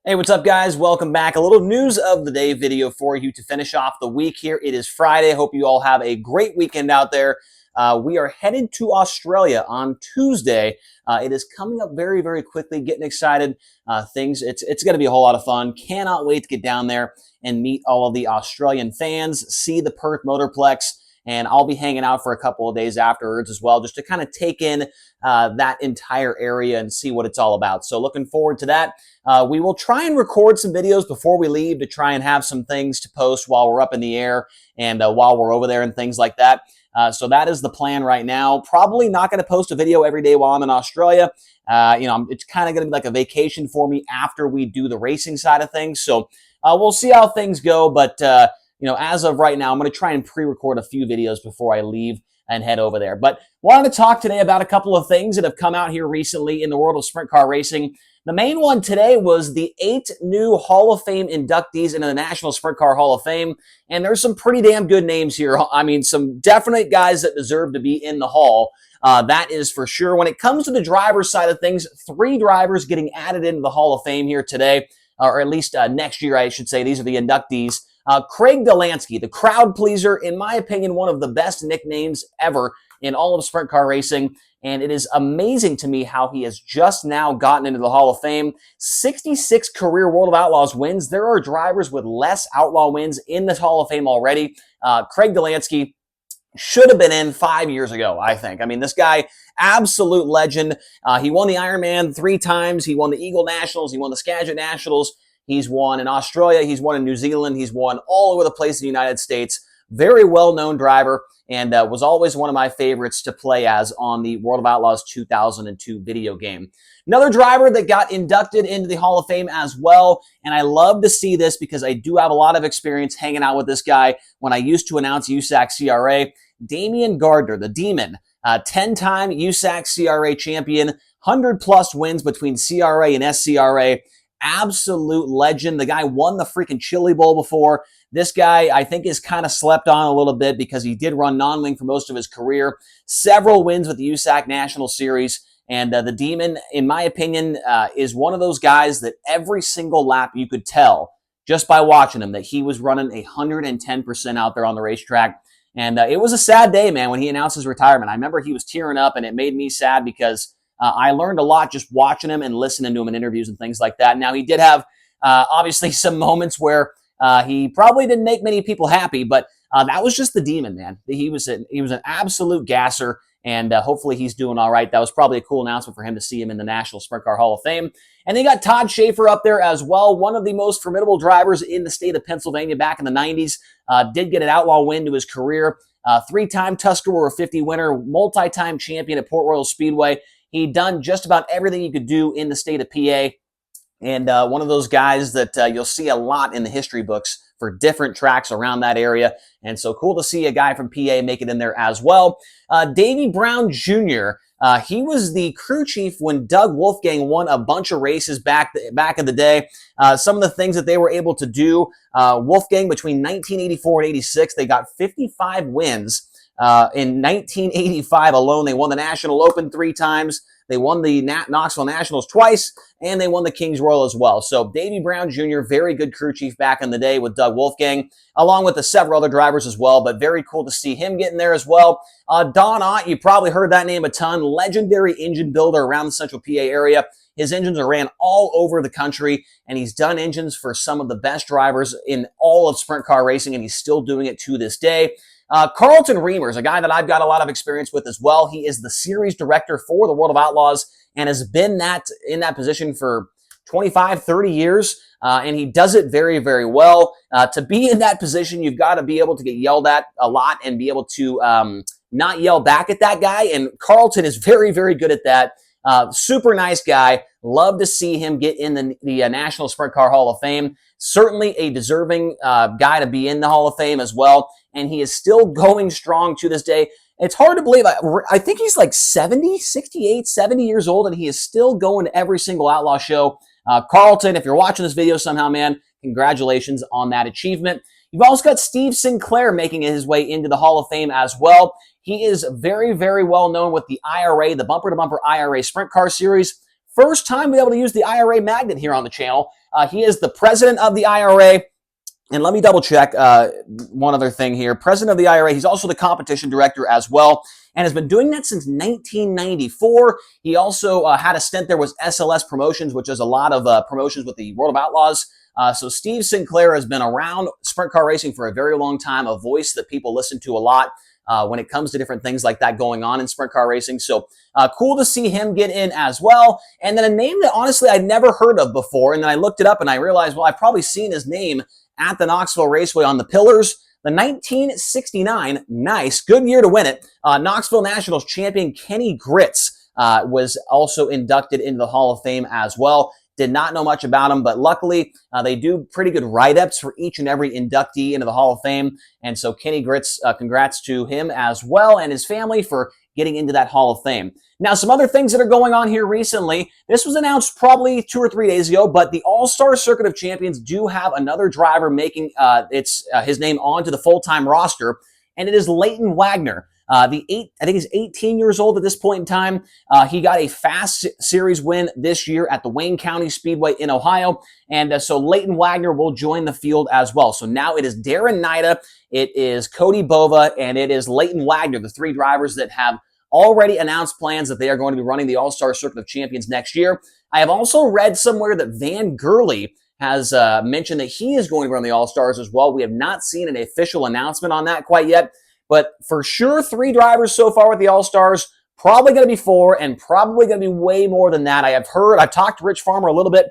Hey, what's up, guys? Welcome back. A little news of the day video for you to finish off the week here. It is Friday. Hope you all have a great weekend out there. We are headed to Australia on Tuesday. It is coming up very, very quickly. Getting excited. It's going to be a whole lot of fun. Cannot wait to get down there and meet all of the Australian fans, see the Perth Motorplex, and I'll be hanging out for a couple of days afterwards as well, just to kind of take in that entire area and see what it's all about. So looking forward to that. We will try and record some videos before we leave to try and have some things to post while we're up in the air and while we're over there and things like that. So that is the plan right now. Probably not going to post a video every day while I'm in Australia. It's kind of going to be like a vacation for me after we do the racing side of things. So we'll see how things go. But, as of right now, I'm going to try and pre-record a few videos before I leave and head over there. But wanted to talk today about a couple of things that have come out here recently in the world of sprint car racing. The main one today was the 8 new Hall of Fame inductees into the National Sprint Car Hall of Fame. And there's some pretty damn good names here. I mean, some definite guys that deserve to be in the Hall. That is for sure. When it comes to the driver's side of things, 3 drivers getting added into the Hall of Fame here today, or at least next year, I should say. These are the inductees. Craig Delansky, the crowd pleaser, in my opinion, one of the best nicknames ever in all of sprint car racing. And it is amazing to me how he has just now gotten into the Hall of Fame. 66 career World of Outlaws wins. There are drivers with less Outlaw wins in the Hall of Fame already. Craig Delansky should have been in 5 years ago, I think. I mean, this guy, absolute legend. He won the Ironman 3 times. He won the Eagle Nationals. He won the Skagit Nationals. He's won in Australia. He's won in New Zealand. He's won all over the place in the United States. Very well-known driver, and was always one of my favorites to play as on the World of Outlaws 2002 video game. Another driver that got inducted into the Hall of Fame as well, and I love to see this because I do have a lot of experience hanging out with this guy when I used to announce USAC CRA. Damien Gardner, the Demon, 10-time USAC CRA champion, 100-plus wins between CRA and SCRA. Absolute legend. The guy won the freaking Chili Bowl before. This guy, I think, is kind of slept on a little bit because he did run non-wing for most of his career. Several wins with the USAC National Series. And the Demon, in my opinion, is one of those guys that every single lap you could tell just by watching him that he was running 110% out there on the racetrack. And it was a sad day, man, when he announced his retirement. I remember he was tearing up, and it made me sad because I learned a lot just watching him and listening to him in interviews and things like that. Now, he did have, obviously, some moments where he probably didn't make many people happy, but that was just the Demon, man. He was an absolute gasser, and hopefully he's doing all right. That was probably a cool announcement for him to see him in the National Sprint Car Hall of Fame. And they got Todd Schaefer up there as well, one of the most formidable drivers in the state of Pennsylvania back in the 90s. Did get an outlaw win to his career. 3-time Tuscarora 50 winner, multi-time champion at Port Royal Speedway. He'd done just about everything you could do in the state of PA, and one of those guys that you'll see a lot in the history books for different tracks around that area. And so cool to see a guy from PA make it in there as well. Davey Brown Jr., he was the crew chief when Doug Wolfgang won a bunch of races back in the day. Some of the things that they were able to do, Wolfgang between 1984 and 86, they got 55 wins. In 1985 alone, they won the National Open 3 times. They won the Knoxville Nationals twice, and they won the Kings Royal as well. So Davey Brown Jr., very good crew chief back in the day with Doug Wolfgang, along with the several other drivers as well, but very cool to see him getting there as well. Don Ott, you probably heard that name a ton, legendary engine builder around the central PA area. His engines are ran all over the country, and he's done engines for some of the best drivers in all of sprint car racing, and he's still doing it to this day. Carlton Reimers, a guy that I've got a lot of experience with as well. He is the series director for the World of Outlaws and has been in that position for 25, 30 years, and he does it very, very well. To be in that position, you've got to be able to get yelled at a lot and be able to not yell back at that guy, and Carlton is very, very good at that. Super nice guy. Love to see him get in the National Sprint Car Hall of Fame. Certainly a deserving guy to be in the Hall of Fame as well. And he is still going strong to this day. It's hard to believe. I think he's like 68, 70 years old, and he is still going to every single Outlaw show. Carlton, if you're watching this video somehow, man, congratulations on that achievement. You've also got Steve Sinclair making his way into the Hall of Fame as well. He is very, very well known with the IRA, the bumper-to-bumper IRA Sprint Car Series. First time we were able to use the IRA magnet here on the channel. He is the president of the IRA. And let me double check one other thing here. President of the IRA, he's also the competition director as well, and has been doing that since 1994. He also had a stint there with SLS Promotions, which is a lot of promotions with the World of Outlaws. So Steve Sinclair has been around sprint car racing for a very long time, a voice that people listen to a lot when it comes to different things like that going on in sprint car racing. So cool to see him get in as well. And then a name that honestly I'd never heard of before, and then I looked it up and I realized, well, I've probably seen his name at the Knoxville Raceway on the Pillars. The 1969, nice, good year to win it. Knoxville Nationals champion Kenny Gritz was also inducted into the Hall of Fame as well. Did not know much about him, but luckily they do pretty good write-ups for each and every inductee into the Hall of Fame. And so Kenny Gritz, congrats to him as well and his family for getting into that Hall of Fame. Now, some other things that are going on here recently. This was announced probably 2 or 3 days ago, but the All-Star Circuit of Champions do have another driver making his name onto the full-time roster, and it is Leighton Wagner. I think he's 18 years old at this point in time. He got a Fast Series win this year at the Wayne County Speedway in Ohio. And so Leighton Wagner will join the field as well. So now it is Darren Nida, it is Cody Bova, and it is Leighton Wagner, the 3 drivers that have already announced plans that they are going to be running the All-Star Circuit of Champions next year. I have also read somewhere that Van Gurley has mentioned that he is going to run the All-Stars as well. We have not seen an official announcement on that quite yet. But for sure, 3 drivers so far with the All-Stars, probably going to be 4, and probably going to be way more than that. I've talked to Rich Farmer a little bit.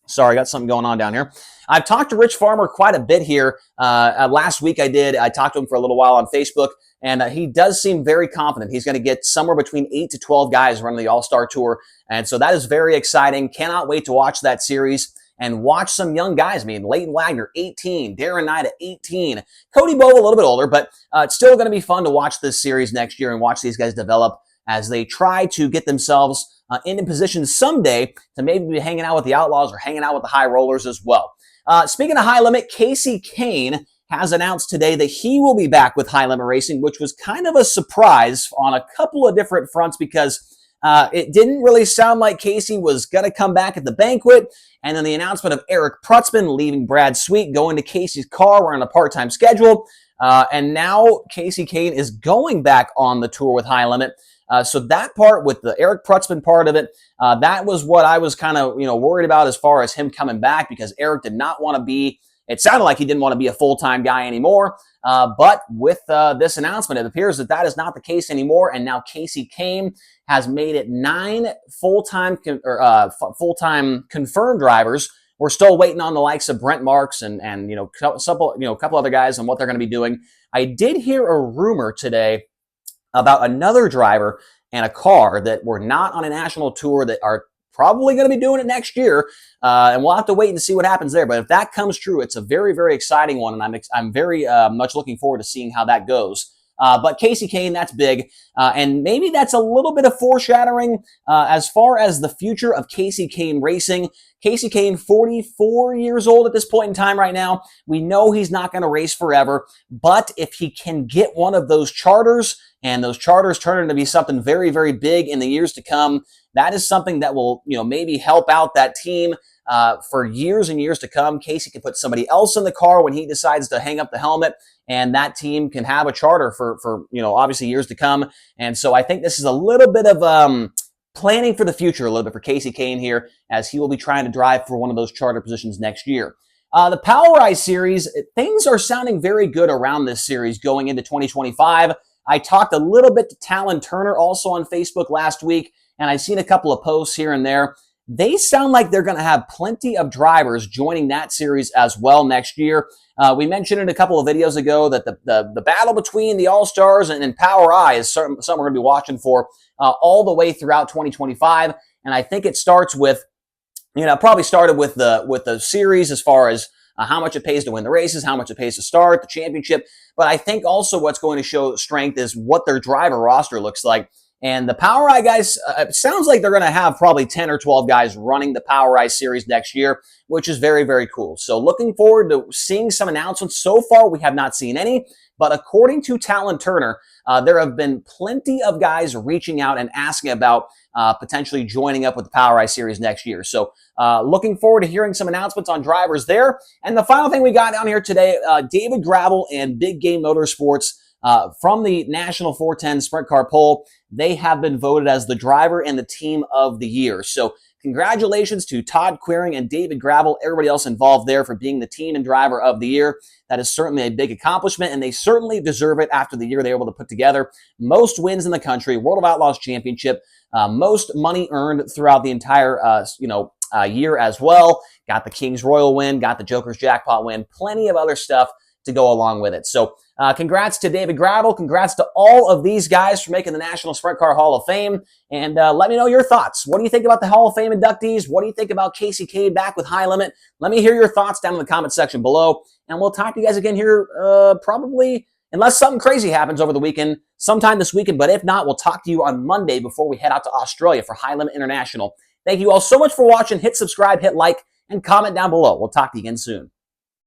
Sorry, I got something going on down here. I've talked to Rich Farmer quite a bit here. Last week I talked to him for a little while on Facebook, and he does seem very confident. He's going to get somewhere between 8 to 12 guys running the All-Star Tour, and so that is very exciting. Cannot wait to watch that series and watch some young guys. I mean, Leighton Wagner, 18. Darren Nida, 18. Cody Bova, a little bit older, but it's still going to be fun to watch this series next year and watch these guys develop as they try to get themselves in position someday to maybe be hanging out with the Outlaws or hanging out with the High Rollers as well. Speaking of High Limit, Kasey Kahne has announced today that he will be back with High Limit Racing, which was kind of a surprise on a couple of different fronts because it didn't really sound like Kasey was going to come back at the banquet. And then the announcement of Eric Prutzman leaving Brad Sweet, going to Kasey's car. We're on a part-time schedule. And now Kasey Kahne is going back on the tour with High Limit. So that part with the Eric Prutzman part of it, that was what I was kind of, worried about as far as him coming back, because Eric did not want to be, it sounded like he didn't want to be a full-time guy anymore. But with this announcement, it appears that that is not the case anymore. And now Kasey Kahne has made it 9 full-time confirmed drivers. We're still waiting on the likes of Brent Marks and a couple other guys on what they're going to be doing. I did hear a rumor today about another driver and a car that were not on a national tour that are probably going to be doing it next year, and we'll have to wait and see what happens there. But if that comes true, it's a very, very exciting one, and I'm very much looking forward to seeing how that goes. But Kasey Kahne, that's big, and maybe that's a little bit of foreshadowing as far as the future of Kasey Kahne Racing. Kasey Kahne, 44 years old at this point in time right now. We know he's not going to race forever, but if he can get one of those charters, and those charters turn into be something very, very big in the years to come, that is something that will, maybe help out that team for years and years to come. Kasey can put somebody else in the car when he decides to hang up the helmet, and that team can have a charter for obviously years to come. And so I think this is a little bit of planning for the future a little bit for Kasey Kahne here, as he will be trying to drive for one of those charter positions next year. The POWRi series, things are sounding very good around this series going into 2025. I talked a little bit to Talon Turner also on Facebook last week, and I've seen a couple of posts here and there. They sound like they're going to have plenty of drivers joining that series as well next year. We mentioned it a couple of videos ago that the battle between the All-Stars and POWRi is something we're going to be watching for all the way throughout 2025. And I think it starts with, probably started with the series as far as how much it pays to win the races, how much it pays to start, the championship. But I think also what's going to show strength is what their driver roster looks like. And the Power Eye guys, it sounds like they're going to have probably 10 or 12 guys running the Power Eye series next year, which is very, very cool. So looking forward to seeing some announcements. So far, we have not seen any, but according to Talon Turner, there have been plenty of guys reaching out and asking about potentially joining up with the Power Eye series next year. So looking forward to hearing some announcements on drivers there. And the final thing we got down here today, David Gravel and Big Game Motorsports from the National 410 Sprint Car Poll, they have been voted as the driver and the team of the year. So congratulations to Todd Quiring and David Gravel, everybody else involved there for being the team and driver of the year. That is certainly a big accomplishment, and they certainly deserve it after the year they were able to put together. Most wins in the country, World of Outlaws Championship, most money earned throughout the entire year as well. Got the King's Royal win, got the Joker's Jackpot win, plenty of other stuff to go along with it. So congrats to David Gravel. Congrats to all of these guys for making the National Sprint Car Hall of Fame. And let me know your thoughts. What do you think about the Hall of Fame inductees? What do you think about Casey Cade back with High Limit? Let me hear your thoughts down in the comment section below. And we'll talk to you guys again here probably, unless something crazy happens over the weekend, sometime this weekend. But if not, we'll talk to you on Monday before we head out to Australia for High Limit International. Thank you all so much for watching. Hit subscribe, hit like, and comment down below. We'll talk to you again soon.